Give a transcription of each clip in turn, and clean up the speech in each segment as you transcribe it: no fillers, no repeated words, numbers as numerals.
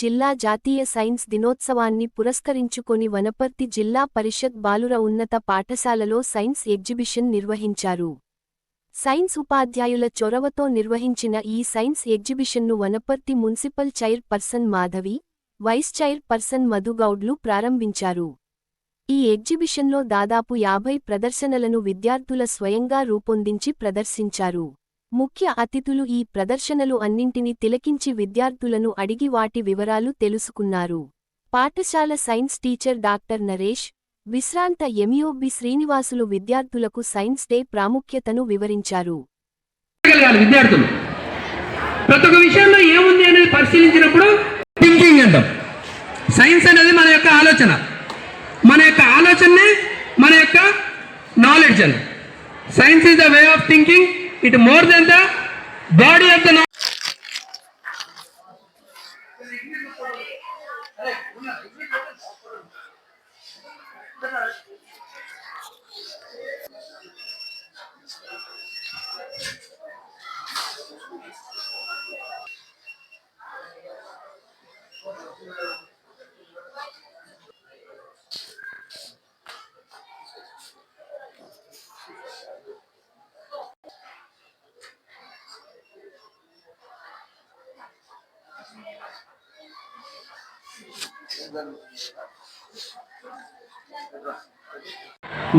జిల్లా జాతీయ సైన్స్ దినోత్సవాన్ని పురస్కరించుకొని వనపర్తి జిల్లా పరిషత్ బాలుర ఉన్నత పాఠశాలలో సైన్స్ ఎగ్జిబిషన్ నిర్వహించారు. సైన్స్ ఉపాధ్యాయుల చొరవతో నిర్వహించిన ఈ సైన్స్ ఎగ్జిబిషన్ను Wanaparthy municipal chairperson Madhavi, vice chairperson మధుగౌడ్లు ప్రారంభించారు. ఈ ఎగ్జిబిషన్లో దాదాపు 50 ప్రదర్శనలను విద్యార్థుల స్వయంగా రూపొందించి ప్రదర్శించారు. ముఖ్య అతిథులు ఈ ప్రదర్శనలు అన్నింటినీ తిలకించి విద్యార్థులను అడిగి వాటి వివరాలు తెలుసుకున్నారు. పాఠశాల సైన్స్ టీచర్ డాక్టర్ నరేష్, విశ్రాంత ఎంఈఓబి శ్రీనివాసులు విద్యార్థులకు సైన్స్ డే ప్రాముఖ్యతను వివరించారు. విద్యార్థులు ప్రతి ఒక్క విషయంలో ఏముంది అనేది పరిశీలించినప్పుడు థింకింగ్ అంటాం. సైన్స్ అనేది మన యొక్క ఆలోచన, మన యొక్క ఆలోచనే మన యొక్క నాలెడ్జ్ అని. Science is the way of thinking, it more than the body of the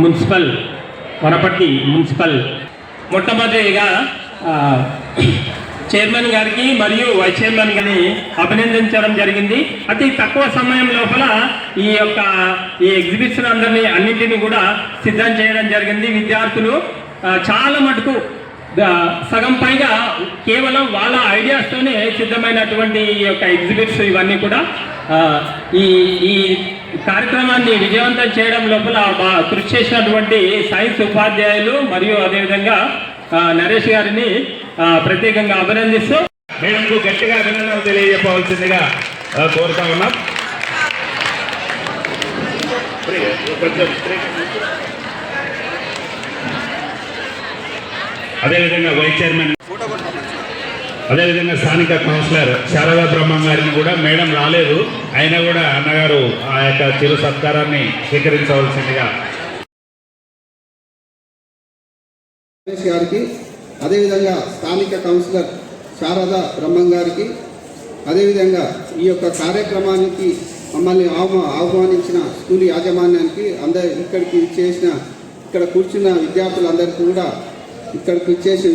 municipal Wanaparthy municipal మొట్టమొదటిగా చైర్మన్ గారికి మరియు వైస్ చైర్మన్ గారిని అభినందించడం జరిగింది. అతి తక్కువ సమయం లోపల ఈ ఎగ్జిబిషన్ అన్నింటినీ కూడా సిద్ధం చేయడం జరిగింది. విద్యార్థులు చాలా మటుకు సగం పైగా కేవలం వాళ్ళ ఐడియాస్తోనే సిద్ధమైనటువంటి ఈ యొక్క ఎగ్జిబిట్స్ ఇవన్నీ కూడా ఈ కార్యక్రమాన్ని విజయవంతం చేయడం లోపల కృషి చేసినటువంటి సైన్స్ ఉపాధ్యాయులు మరియు అదేవిధంగా నరేష్ గారిని ప్రత్యేకంగా అభినందిస్తూ మేడంకు గట్టిగా అభినందనలు తెలియజెప్పవలసిందిగా కోరుతా ఉన్నాం. అదేవిధంగా వైస్ చైర్మన్, అదేవిధంగా స్థానిక కౌన్సిలర్ శారదా బ్రహ్మం గారిని కూడా మేడం రాలేదు, అయినా కూడా అన్నగారు ఆ యొక్క చిరు సత్కారాన్ని స్వీకరించవలసిందిగా గారికి, అదేవిధంగా స్థానిక కౌన్సిలర్ శారదా బ్రహ్మం గారికి, అదేవిధంగా ఈ యొక్క కార్యక్రమానికి మమ్మల్ని ఆహ్వానించిన స్కూల్ యాజమాన్యానికి, ఇక్కడికి చేసిన ఇక్కడ కూర్చున్న విద్యార్థులందరికీ కూడా, ఇక్కడికి వచ్చేసి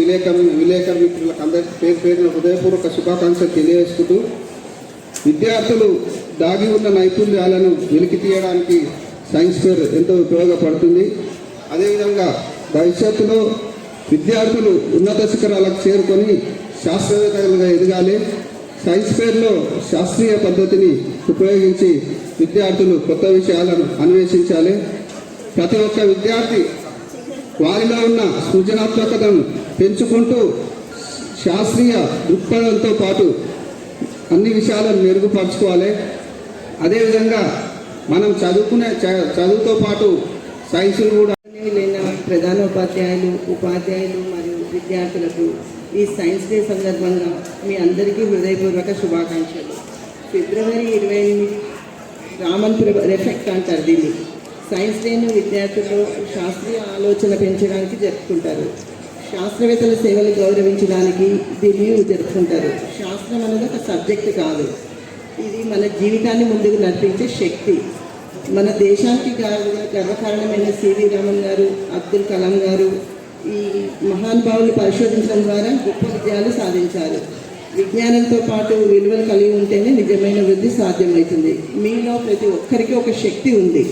విలేకరు మిత్రులకు అందరికీ పేరు పేరున హృదయపూర్వక శుభాకాంక్షలు తెలియజేసుకుంటూ, విద్యార్థులు దాగి ఉన్న నైపుణ్యాలను వెలికి తీయడానికి సైన్స్ ఫేర్ ఎంతో ఉపయోగపడుతుంది. అదేవిధంగా భవిష్యత్తులో విద్యార్థులు ఉన్నత శిఖరాలకు చేరుకొని శాస్త్రవేత్తలుగా ఎదగాలి. సైన్స్ ఫేర్లో శాస్త్రీయ పద్ధతిని ఉపయోగించి విద్యార్థులు కొత్త విషయాలను అన్వేషించాలి. ప్రతి ఒక్క విద్యార్థి వారిలో ఉన్న సృజనాత్మకతను పెంచుకుంటూ శాస్త్రీయ దృక్పథంతో పాటు అన్ని విషయాలను మెరుగుపరచుకోవాలి. అదేవిధంగా మనం చదువుతో పాటు సైన్స్ను కూడా ప్రధానోపాధ్యాయులు, ఉపాధ్యాయులు మరియు విద్యార్థులకు ఈ సైన్స్ డే సందర్భంగా మీ అందరికీ హృదయపూర్వక శుభాకాంక్షలు. ఫిబ్రవరి 28 రామన్పుర ఎఫెక్ట్ అంటారు దీన్ని. సైన్స్ డేను విద్యార్థుల్లో శాస్త్రీయ ఆలోచన పెంచడానికి జరుపుకుంటారు. శాస్త్రవేత్తల సేవలు గౌరవించడానికి దీన్ని జరుపుకుంటారు. శాస్త్రం అనేది ఒక సబ్జెక్ట్ కాదు, ఇది మన జీవితాన్ని ముందుకు నడిపించే శక్తి. మన దేశానికి గర్వకారణమైన సివి రామన్ గారు, అబ్దుల్ కలాం గారు ఈ మహానుభావులు పరిశోధించడం ద్వారా గొప్ప విజయాలు సాధించారు. విజ్ఞానంతో పాటు విలువలు కలిగి ఉంటేనే నిజమైన వృద్ధి సాధ్యమవుతుంది. మీలో ప్రతి ఒక్కరికి ఒక శక్తి ఉంది,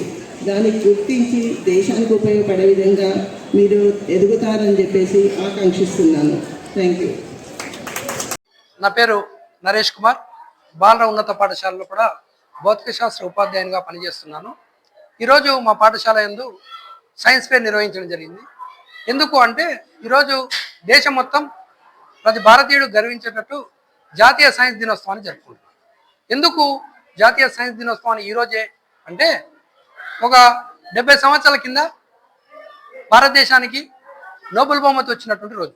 దాన్ని గుర్తించి దేశానికి ఉపయోగపడే విధంగా మీరు ఎదుగుతారని చెప్పేసి ఆకాంక్షిస్తున్నాను. Thank you. నా పేరు నరేష్ కుమార్. బాలర ఉన్నత పాఠశాలలో కూడా భౌతిక శాస్త్ర ఉపాధ్యాయునిగా పనిచేస్తున్నాను. ఈరోజు మా పాఠశాల యందు సైన్స్ ఫేర్ నిర్వహించడం జరిగింది. ఎందుకు అంటే ఈరోజు దేశం మొత్తం ప్రతి భారతీయుడు గర్వించేటట్టు జాతీయ సైన్స్ దినోత్సవాన్ని జరుపుకుంటున్నాం. ఎందుకు జాతీయ సైన్స్ దినోత్సవాన్ని ఈరోజే అంటే ఒక 70 సంవత్సరాల కింద భారతదేశానికి నోబెల్ బహుమతి వచ్చినటువంటి రోజు.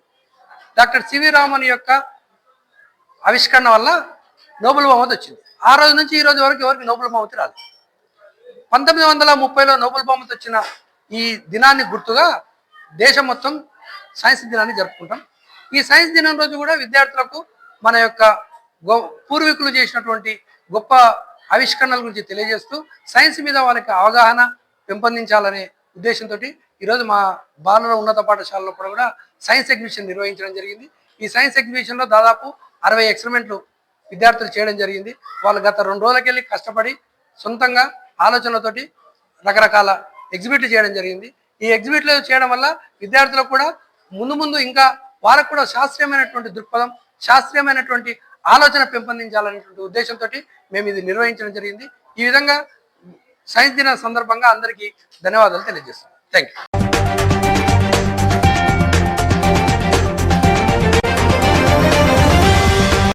డాక్టర్ సివి రామన్ యొక్క ఆవిష్కరణ వల్ల నోబెల్ బహుమతి వచ్చింది. ఆ రోజు నుంచి ఈ రోజు వరకు ఎవరికి నోబెల్ బహుమతి రాలేదు. 1930లో నోబెల్ బహుమతి వచ్చిన ఈ దినాన్ని గుర్తుగా దేశం మొత్తం సైన్స్ దినాన్ని జరుపుకుంటాం. ఈ సైన్స్ దినం రోజు కూడా విద్యార్థులకు మన యొక్క పూర్వీకులు చేసినటువంటి గొప్ప ఆవిష్కరణల గురించి తెలియజేస్తూ సైన్స్ మీద వాళ్ళకి అవగాహన పెంపొందించాలనే ఉద్దేశంతో ఈరోజు మా బాలుర ఉన్నత పాఠశాలలో కూడా సైన్స్ ఎగ్జిబిషన్ నిర్వహించడం జరిగింది. ఈ సైన్స్ ఎగ్జిబిషన్లో దాదాపు 60 ఎక్స్పెరిమెంట్లు విద్యార్థులు చేయడం జరిగింది. వాళ్ళు గత 2 రోజులకెళ్ళి కష్టపడి సొంతంగా ఆలోచనలతోటి రకరకాల ఎగ్జిబిట్లు చేయడం జరిగింది. ఈ ఎగ్జిబిట్లు చేయడం వల్ల విద్యార్థులకు కూడా ముందు ఇంకా వాళ్ళకు కూడా శాస్త్రీయమైనటువంటి దృక్పథం, శాస్త్రీయమైనటువంటి ఆలోచన పెంపొందించాలనేటువంటి ఉద్దేశంతో మేము ఇది నిర్వహించడం జరిగింది. ఈ విధంగా సైన్స్ దిన సందర్భంగా అందరికీ ధన్యవాదాలు తెలియజేస్తాం. Thank you.